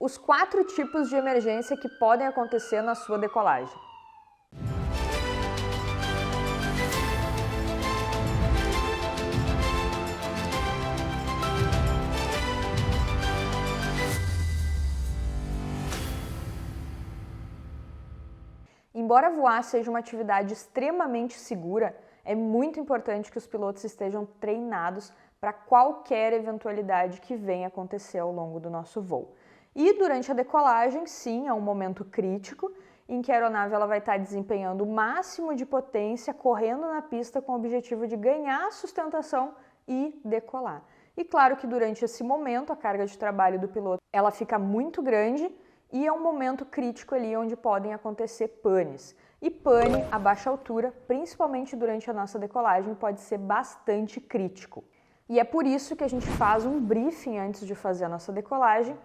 Os 4 tipos de emergência que podem acontecer na sua decolagem. Embora voar seja uma atividade extremamente segura, é muito importante que os pilotos estejam treinados para qualquer eventualidade que venha acontecer ao longo do nosso voo. E durante a decolagem, sim, é um momento crítico em que a aeronave ela vai estar desempenhando o máximo de potência, correndo na pista com o objetivo de ganhar sustentação e decolar. E claro que durante esse momento a carga de trabalho do piloto ela fica muito grande e é um momento crítico ali onde podem acontecer panes. E pane a baixa altura, principalmente durante a nossa decolagem, pode ser bastante crítico. E é por isso que a gente faz um briefing antes de fazer a nossa decolagem,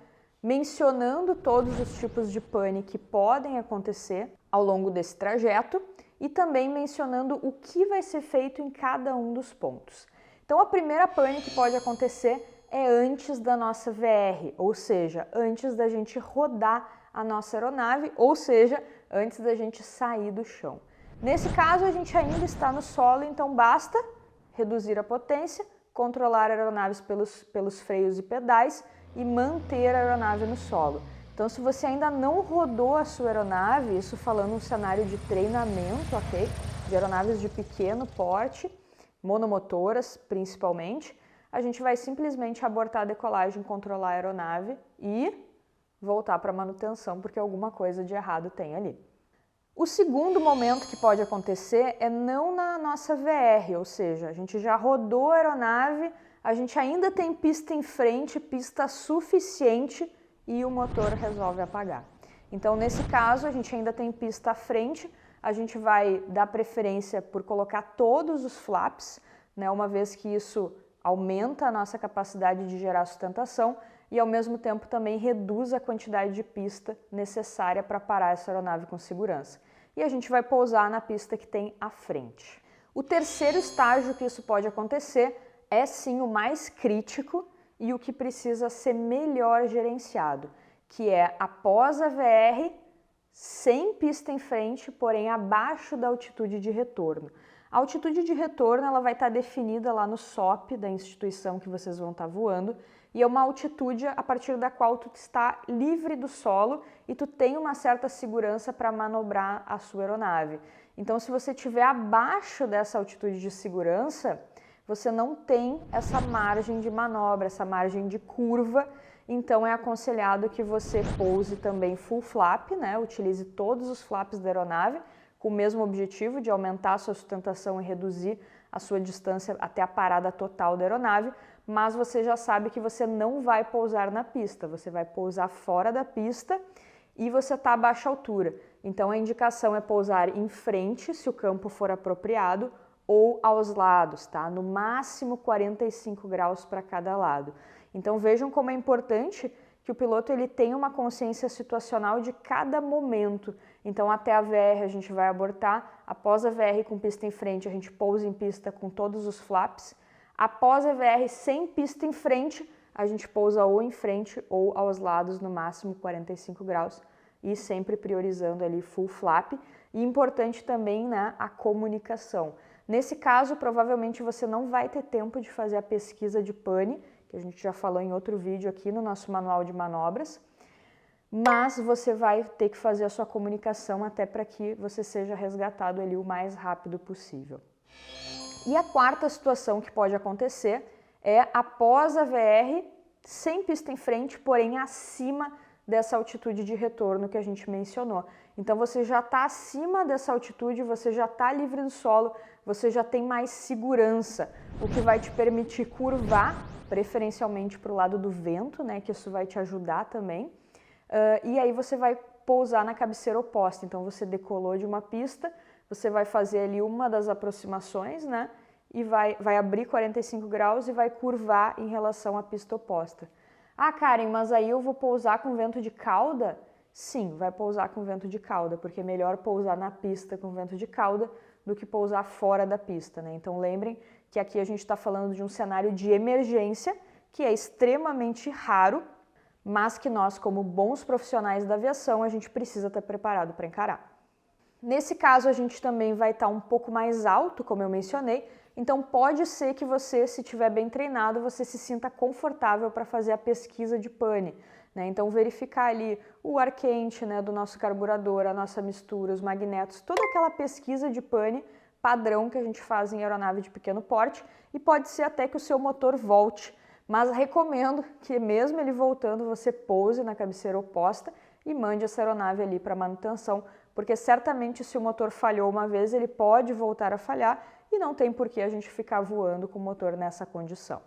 mencionando todos os tipos de pane que podem acontecer ao longo desse trajeto e também mencionando o que vai ser feito em cada um dos pontos. Então a primeira pane que pode acontecer é antes da nossa VR, ou seja, antes da gente rodar a nossa aeronave, ou seja, antes da gente sair do chão. Nesse caso, a gente ainda está no solo, então basta reduzir a potência, controlar a aeronave pelos freios e pedais e manter a aeronave no solo. Então, se você ainda não rodou a sua aeronave, isso falando um cenário de treinamento, ok? De aeronaves de pequeno porte, monomotoras principalmente, a gente vai simplesmente abortar a decolagem, controlar a aeronave e voltar para a manutenção, porque alguma coisa de errado tem ali. O segundo momento que pode acontecer é não na nossa VR, ou seja, a gente já rodou a aeronave, a gente ainda tem pista em frente, pista suficiente e o motor resolve apagar. Então, nesse caso, a gente ainda tem pista à frente, a gente vai dar preferência por colocar todos os flaps, né, uma vez que isso aumenta a nossa capacidade de gerar sustentação e ao mesmo tempo também reduz a quantidade de pista necessária para parar essa aeronave com segurança. E a gente vai pousar na pista que tem à frente. O terceiro estágio que isso pode acontecer é sim o mais crítico e o que precisa ser melhor gerenciado, que é após a VR, sem pista em frente, porém abaixo da altitude de retorno. A altitude de retorno ela vai estar definida lá no SOP da instituição que vocês vão estar voando e é uma altitude a partir da qual tu está livre do solo e tu tem uma certa segurança para manobrar a sua aeronave. Então, se você estiver abaixo dessa altitude de segurança, você não tem essa margem de manobra, essa margem de curva, então é aconselhado que você pouse também full flap, né? Utilize todos os flaps da aeronave, com o mesmo objetivo de aumentar a sua sustentação e reduzir a sua distância até a parada total da aeronave, mas você já sabe que você não vai pousar na pista, você vai pousar fora da pista e você está a baixa altura. Então a indicação é pousar em frente, se o campo for apropriado, ou aos lados, tá? No máximo 45 graus para cada lado. Então vejam como é importante que o piloto ele tenha uma consciência situacional de cada momento. Então até a VR a gente vai abortar, após a VR com pista em frente a gente pousa em pista com todos os flaps, após a VR sem pista em frente a gente pousa ou em frente ou aos lados no máximo 45 graus e sempre priorizando ali full flap. E importante também, né, a comunicação. Nesse caso provavelmente você não vai ter tempo de fazer a pesquisa de pane, que a gente já falou em outro vídeo aqui no nosso manual de manobras, mas você vai ter que fazer a sua comunicação até para que você seja resgatado ali o mais rápido possível. E a quarta situação que pode acontecer é após a VR, sem pista em frente, porém acima dessa altitude de retorno que a gente mencionou. Então você já está acima dessa altitude, você já está livre do solo, você já tem mais segurança, o que vai te permitir curvar, preferencialmente para o lado do vento, né, que isso vai te ajudar também. E aí você vai pousar na cabeceira oposta, então você decolou de uma pista, você vai fazer ali uma das aproximações, né, e vai abrir 45 graus e vai curvar em relação à pista oposta. Ah, Karen, mas aí eu vou pousar com vento de cauda? Sim, vai pousar com vento de cauda, porque é melhor pousar na pista com vento de cauda do que pousar fora da pista, né? Então lembrem que aqui a gente está falando de um cenário de emergência, que é extremamente raro, mas que nós, como bons profissionais da aviação, a gente precisa estar preparado para encarar. Nesse caso, a gente também vai estar um pouco mais alto, como eu mencionei, então pode ser que você, se estiver bem treinado, você se sinta confortável para fazer a pesquisa de pane, né? Então verificar ali o ar quente, né, do nosso carburador, a nossa mistura, os magnetos, toda aquela pesquisa de pane padrão que a gente faz em aeronave de pequeno porte, e pode ser até que o seu motor volte, mas recomendo que mesmo ele voltando, você pouse na cabeceira oposta e mande essa aeronave ali para manutenção, porque certamente se o motor falhou uma vez, ele pode voltar a falhar e não tem por que a gente ficar voando com o motor nessa condição.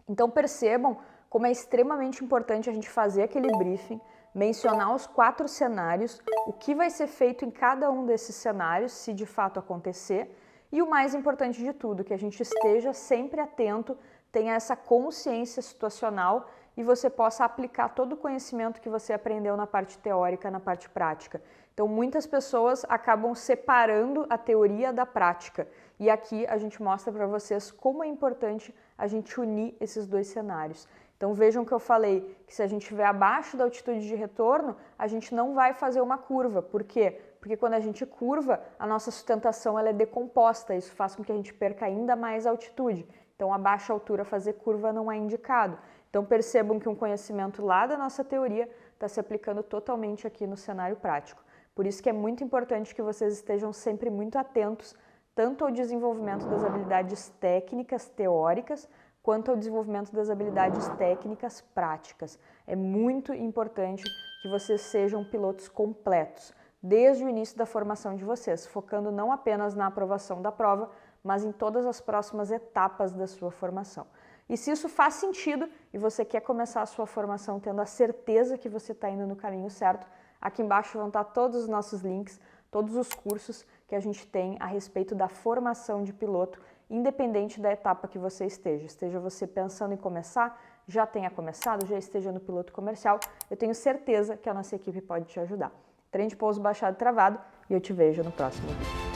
Então percebam como é extremamente importante a gente fazer aquele briefing, mencionar os 4 cenários, o que vai ser feito em cada um desses cenários, se de fato acontecer, e o mais importante de tudo, que a gente esteja sempre atento, tenha essa consciência situacional e você possa aplicar todo o conhecimento que você aprendeu na parte teórica, na parte prática. Então, muitas pessoas acabam separando a teoria da prática. E aqui a gente mostra para vocês como é importante a gente unir esses 2 cenários. Então, vejam que eu falei que se a gente estiver abaixo da altitude de retorno, a gente não vai fazer uma curva. Por quê? Porque quando a gente curva, a nossa sustentação ela é decomposta. Isso faz com que a gente perca ainda mais altitude. Então, a baixa altura fazer curva não é indicado. Então, percebam que um conhecimento lá da nossa teoria está se aplicando totalmente aqui no cenário prático. Por isso que é muito importante que vocês estejam sempre muito atentos, tanto ao desenvolvimento das habilidades técnicas teóricas, quanto ao desenvolvimento das habilidades técnicas práticas. É muito importante que vocês sejam pilotos completos, desde o início da formação de vocês, focando não apenas na aprovação da prova, mas em todas as próximas etapas da sua formação. E se isso faz sentido e você quer começar a sua formação tendo a certeza que você está indo no caminho certo, aqui embaixo vão estar todos os nossos links, todos os cursos que a gente tem a respeito da formação de piloto, independente da etapa que você esteja. Esteja você pensando em começar, já tenha começado, já esteja no piloto comercial, eu tenho certeza que a nossa equipe pode te ajudar. Trem de pouso baixado e travado e eu te vejo no próximo vídeo.